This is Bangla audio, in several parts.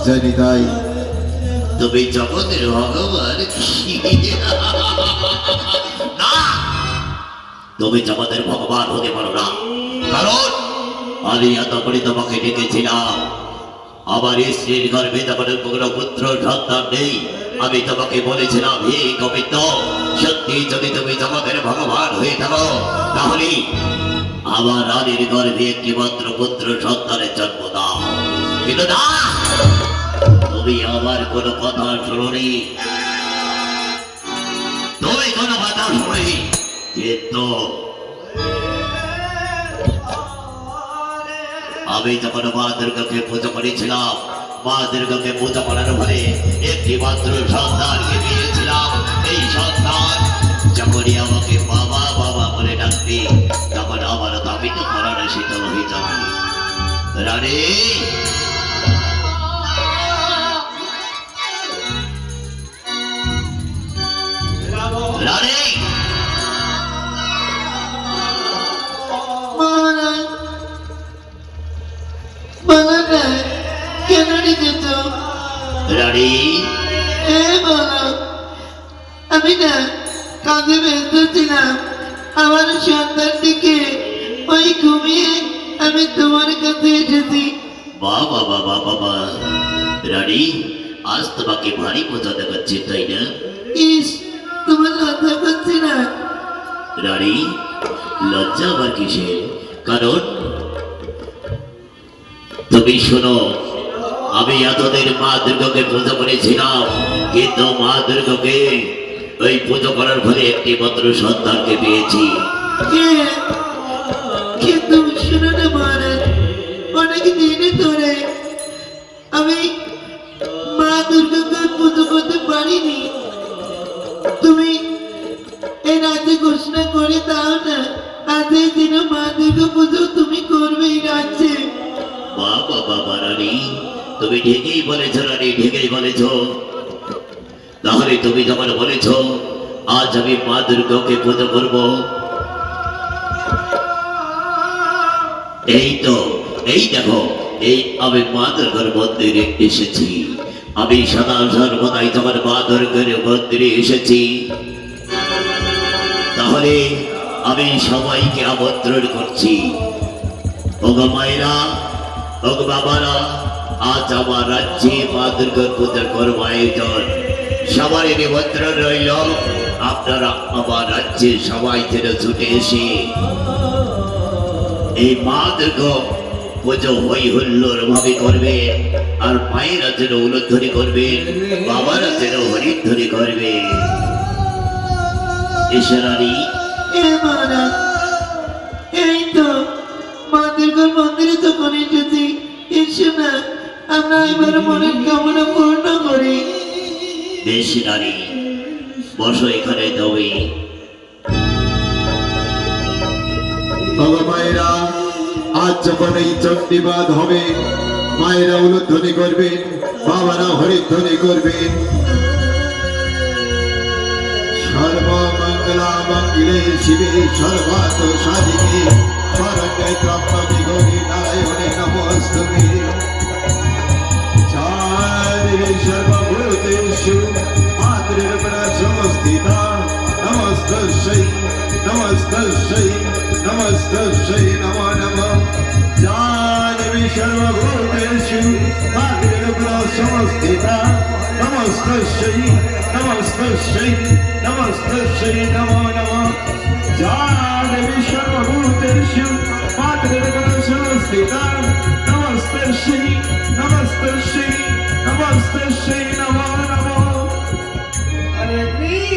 জানি তাই। তুমি জগতের ভগবান না, তুমি জগতের ভগবান হতে পারো না, কারণ আমি এত করে তোমাকে ডেকেছিলাম। আমার স্ত্রীর গর্ভে তখন কোনো পুত্র সন্তান নেই। আমি তোমাকে বলেছিলাম, হে গোবিন্দ, সত্যি যদি তুমি জগতের ভগবান হয়ে থাকো তাহলে আমার রানীর গর্ভে একটি মাত্র পুত্র সন্তানের জন্ম দাও। কিন্তু না, তুমি আমার কোনো কথা শোনি, তুমি কোনো কথা শোনি। কিন্তু আমি যখন মা দুর্গাকে পুজো করেছিলাম, মা দুর্গাকে পুজো করার ফলে একটি মাত্র সন্তানকে পেয়েছিলাম। এই সন্তান যখনই আমাকে বাবা বাবা বলে ডাকবে, তখন আমার দাবি তো করার শীতল হয়ে যাবে। রানী, রানী, মহারাজ, মহারাজ, কেন রেখেছ? রানী, বলো। আমি না কাজে ব্যস্ত ছিলাম। আমার সন্তানটিকে ওই ঘুমিয়ে আমি তোমার কাছে এসেছি। বাবা বাবা বাবা, রানী, আজ তোমাকে ভারী মজা দেখাচ্ছে, তাই না? ইস, তোমার লজ্জা করছি না? রানী, লজ্জা আবার কিসের? কারণ তুমি শোনো, আমি এতদিন মা দুর্গাকে পুজো করেছিলাম, কিন্তু মা দুর্গাকে ওই পুজো করার ফলে একটি মাত্র সন্তানকে পেয়েছি। কিন্তু শোনো না মহারাজ, অনেক দিন ধরে আমি মা দুর্গাকে পুজো করতে পারিনি। তুমি এই রাতে ঘোষণা করে দাও না, আজকের দিন মা দুর্গা পুজো তুমি করবে এই রাজ্যে। বাবা বাবা, রানী, তুমি ঠিকই বলেছ রানী, ঠিকই বলেছ। তাহলে তুমি যখন বলেছ আজ আমি মা দুর্গাকে পুজো করব, এই তো, এই দেখো, এই আমি মা দুর্গার মন্দিরে এসেছি। আমি সদা সর্বদাই তোমার মা দুর্গার মন্দিরে এসেছি। তাহলে আমি সবাইকে আমন্ত্রণ করছি, ওগো মায়েরা, ওগো বাবারা, আজ আমার রাজ্যে মা দুর্গার পূজার করব আয়োজন। সবারই নিমন্ত্রণ রইল। আপনারা আমার রাজ্যে সবাই যেন ছুটে এসে এই মা দুর্গা পুজো হই হুল্লোড় ভাবে করবেন। আর মায়েরা যেন উলুধ্বনি করবেন, বাবারা যেন হরিধ্বনি করবেন। ঈশ্বরানী, মহারাজ, এই তো মা দুর্গার মন্দিরে যখন এসেছি, এসো না আমরা এবার মনের কামনা পূর্ণ করি। বেশ রানী, বসো এখানে তবে। বাবা মায়েরা, আজ যখন এই চণ্ডীবাদ হবে, মায়েরা উলুধ্বনি করবেন, বাবারা হরিধ্বনি করবেন। সর্বমঙ্গলা মঙ্গলে শিবে সর্বার্থ সাধিকে শরণ্যে ত্র্যম্বকে গৌরী নারায়ণে নমস্তুতে। চারিদিকে সর্বভূতেষু মাতৃরূপেণ সংস্থিতা। নমস্তস্যৈ নমস্তস্যৈ নমস্তস্যৈ নমো নমঃ। চারিদিকে সর্বভূতেষু মাতৃরূপেণ সংস্থিতা। নমস্তস্যৈ নমস্তস্যৈ নমস্তস্যৈ নমো নমঃ। জানবি সর্বভূতেষু মাতৃরূপেণ সংস্থিতা। নমস্তস্যৈ নমস্তস্যৈ নমস্তস্যৈ নমো নমঃ। হরে কৃষ্ণ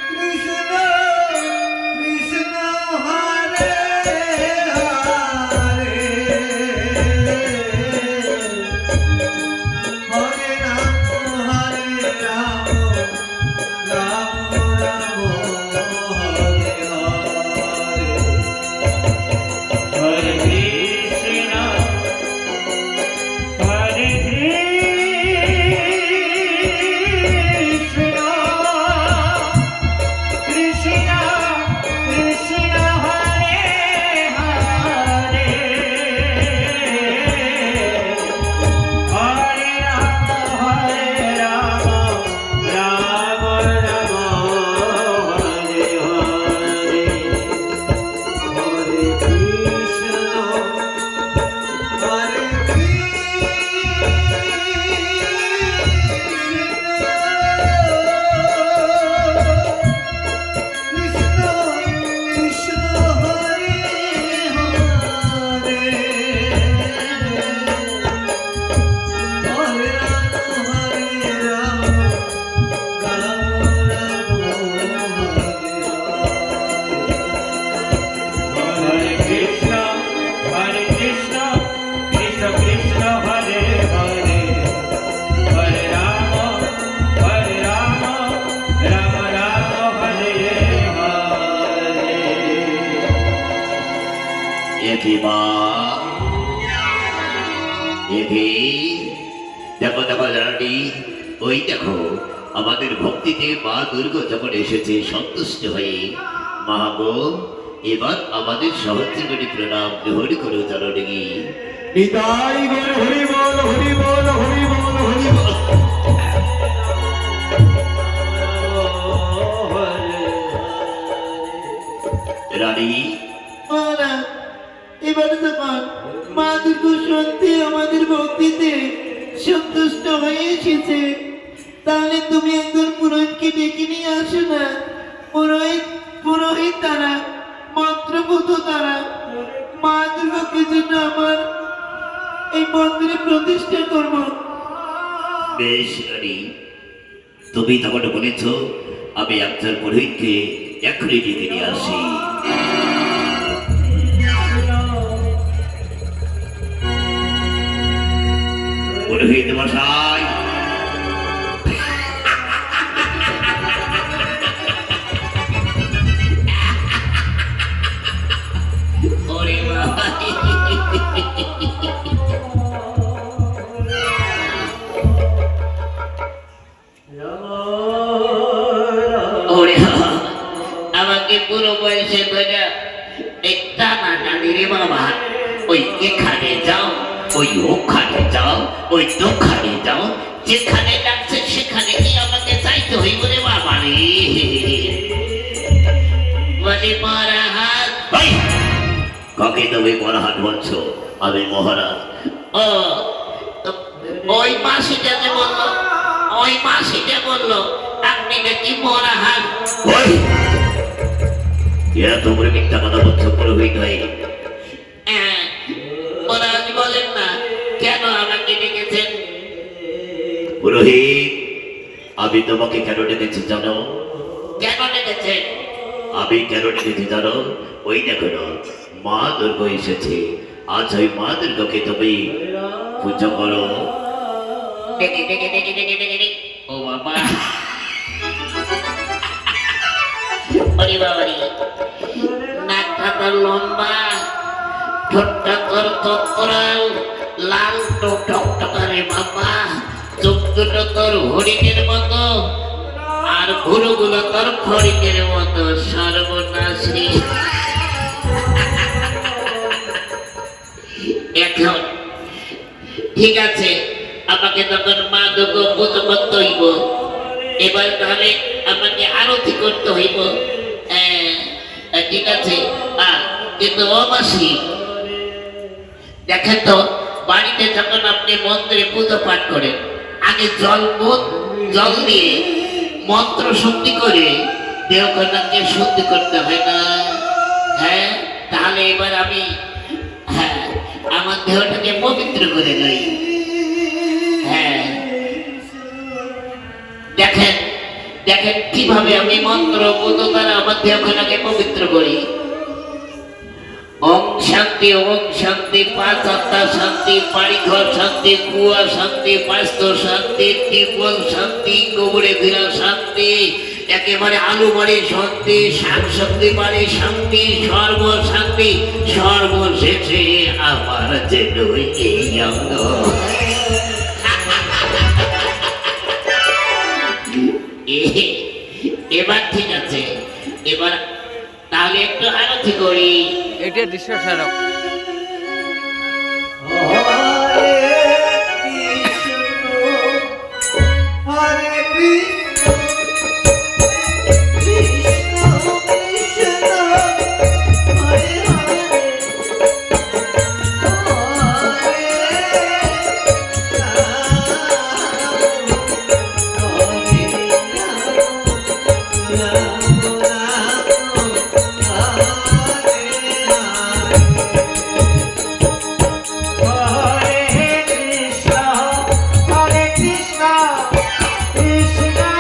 কৃষ্ণ কৃষ্ণ হরে হরে হরে রাম রাম রাম হরে হরে হরে কৃষ্ণ মা এভি দেখো দেখো রানী, ওই দেখো আমাদের ভক্তিতে মা দুর্গা যখন এসেছে সন্তুষ্ট হয়ে। মা গো, এবার আমাদের সহস্রগুলি প্রণাম গ্রহণ করো জননী। নিতাই গৌর হরি বল হরি বল হরি বল হরি বল। রানী মারা এবার যখন মা দুর্গা সত্যি আমাদের ভক্তিতে সন্তুষ্ট হয়ে এসেছে, তাহলে তুমি একজন পুরোহিতকে ডেকে নিয়ে আসো না। পুরোহিত তারা, মন্ত্রপুত তারা মা দুর্গাকে জন্য আমার এই মন্দিরে প্রতিষ্ঠা করব। বেশ রানী, তুমি তখন বলেছ, আমি একজন পুরোহিতকে এখনই ডেকে নিয়ে আসি। পুরোহিত মশাই, ওরে বাবা, ওরে বাবা, আমাকে পুরো বয়সে ধরে এই টানা টানি রে বাবা। ওই এখানে যাও, ওই ওখানে যাও, ওই দোকানে যাও, যেখানে ডাকছে সেখানে কি আমাকে যাইতে হইব রে বাবা রে। বলে মহারাজ, কাকে তুমি মহারাজ বলছো? আমি মহারাজ। ও ওই মাসিটা যে বললো, ওই মাসিটা বললো আপনি নাকি মহারাজ। ওই এরা তোমরা মিথ্যা কথা বলছো পুরোহিত হয়ে। মহারাজ বলেন না কেন আমাকে ডেকেছেন? পুরোহিত, আমি তোমাকে কেন ডেকেছি জানো? কেন ডেকেছেন? আমি কেন ডেকেছি জানো? ওই দেখো না, মা দুর্গা এসেছে। আজ ওই মা দুর্গাকে তুমি পুজো করো। ডেকে ডেকে ডেকে ডেকে ডেকে ডেকে। ও বাবা, ওরে বাবা রে, নাকটা তোর লম্বা, ঠোঁটটা তোর তৎপরাল, লাল টকটকারে বাবা, চোখ দুটো তোর হরিণের মতো, আর ভুরুগুলো তোর ফড়িকের মতো। সর্বনাশ রে। এখন ঠিক আছে, আমাকে তখন মা দুর্গা পুজো করতে হইব। এবার তাহলে আমাকে আরতি করতে হইব। ঠিক আছে, কিন্তু অমাসি দেখেন তো, বাড়িতে যখন আপনি মন্দিরে পুজো পাঠ করেন, আগে জল দিয়ে মন্ত্র শুদ্ধি করে দেহকন্যাকে শুদ্ধি করতে হয় না? হ্যাঁ, তাহলে এবার আমি আমার দেহটাকে পবিত্র করে নেই। হ্যাঁ, দেখেন দেখেন কিভাবে আমি মন্ত্র পুজো দ্বারা আমার দেহকন্যাকে পবিত্র করি। ওম শান্তি, ওম শান্তি, পাঁচ আত্মা শান্তি, বাড়িঘর শান্তি, কুয়া শান্তি, বাস্ত শান্তি, টিপল শান্তি, গোবরে ভিড়া শান্তি, একেবারে আলু বাড়ি শান্তি, শাক সবজি বাড়ি শান্তি, সর্ব শান্তি, সর্বশেষে আমার যেন এই অঙ্গ। এবার ঠিক আছে, এবার তাহলে একটু আরতি করি। এটা দৃশ্য স্মারক। হরে কৃষ্ণ হরে কৃষ্ণ কৃষ্ণ কৃষ্ণ হরে হরে Krishna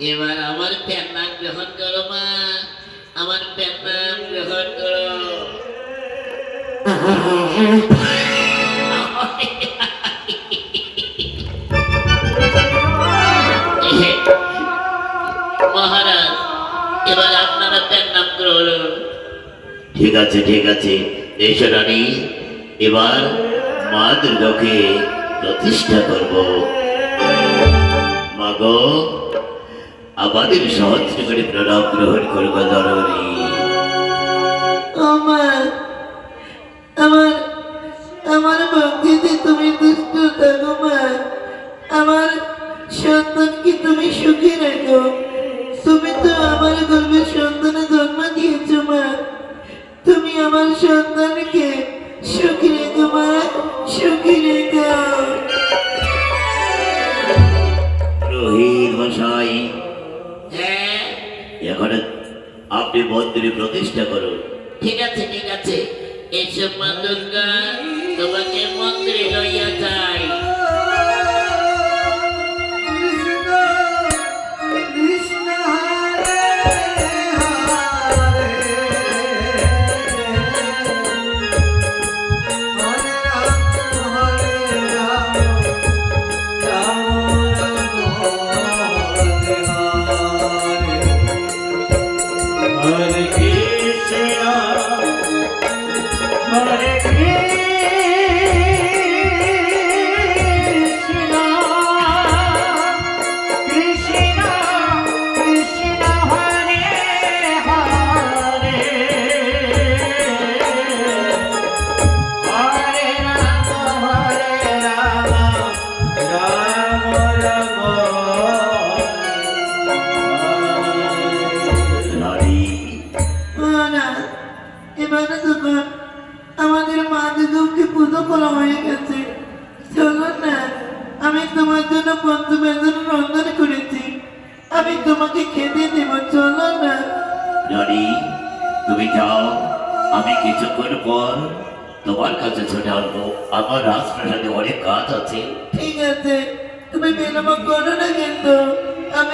এবার আমার প্যান নাম গ্রহণ করো মা, আমার প্যান নাম গ্রহণ করো। মহারাজ, এবার আপনারা প্যান নাম গ্রহণ করুন। ঠিক আছে ঠিক আছে, এসো রানী, এবার মা দুর্গাকে প্রতিষ্ঠা করব। মাগো, আমাদের সহস্র করে প্রণাম গ্রহণ করবো জননী। আমার আমার আমার ভক্তিতে তুমি দুষ্ট থাকো মা, আমার সন্তানকে তুমি সুখী রাখো। তুমি তো আমার গর্ভের সন্তানে জন্ম দিয়েছো মা, তুমি আমার সন্তানকে সুখী রেখো মা, সুখী রেখো। রোহিত মশাই, হ্যাঁ, এখন আপনি মন্দিরে প্রতিষ্ঠা করুন। ঠিক আছে ঠিক আছে, এসব মা দুর্গা, তোমাকে মন্দিরে লইয়া যাই। হরে কৃষ্ণ হরে কৃষ্ণ কৃষ্ণ কৃষ্ণ হরে হরে হরে রাম রাম রাম রানী, না, এবারে তখন আমাদের মা দুর্গাকে পুজো করা হয়ে গেছে। চলো না, আমি তোমার জন্য পঞ্চব্যঞ্জন রন্ধন করেছি, আমি তোমাকে খেতে দেবো। চলো না। রানী, তুমি যাও, আমি কিছুক্ষণ পর তোমার কাছে চলে আসবো। আমার রাজপ্রাসাদে অনেক কাজ আছে। ঠিক আছে, তুমি বিলম্ব করো না কিন্তু।